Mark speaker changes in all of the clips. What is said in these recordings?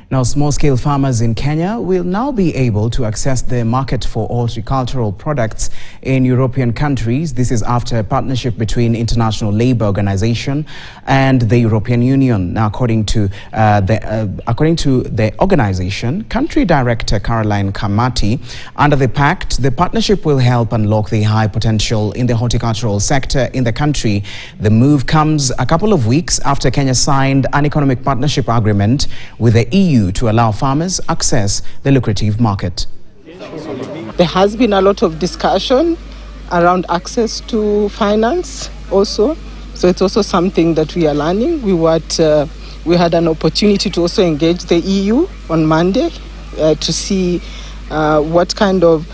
Speaker 1: Now, small-scale farmers in Kenya will now be able to access the market for horticultural products in European countries. This is after a partnership between International Labour Organization and the European Union. Now, according to the organization, Country Director Caroline Kamati, under the pact, the partnership will help unlock the high potential in the horticultural sector in the country. The move comes a couple of weeks after Kenya signed an economic partnership agreement with the EU to allow farmers access the lucrative market.
Speaker 2: There has been a lot of discussion around access to finance also. So it's also something that we are learning. We had an opportunity to also engage the EU on Monday to see what kind of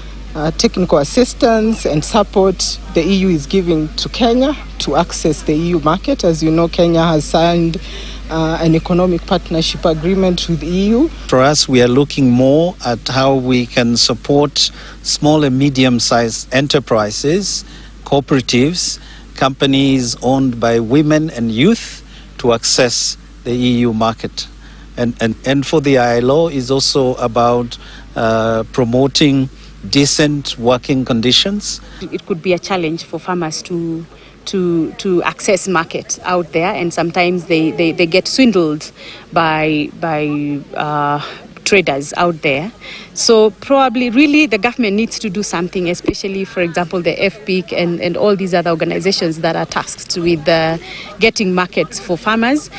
Speaker 2: technical assistance and support the EU is giving to Kenya to access the EU market. As you know, Kenya has signed an economic partnership agreement with the EU.
Speaker 3: For us, we are looking more at how we can support small and medium-sized enterprises, cooperatives, companies owned by women and youth to access the EU market. And for the ILO is also about promoting decent working conditions.
Speaker 4: It could be a challenge for farmers to access market out there, and sometimes they get swindled by traders out there. So probably really the government needs to do something, especially, for example, the FPIC and all these other organizations that are tasked with getting markets for farmers.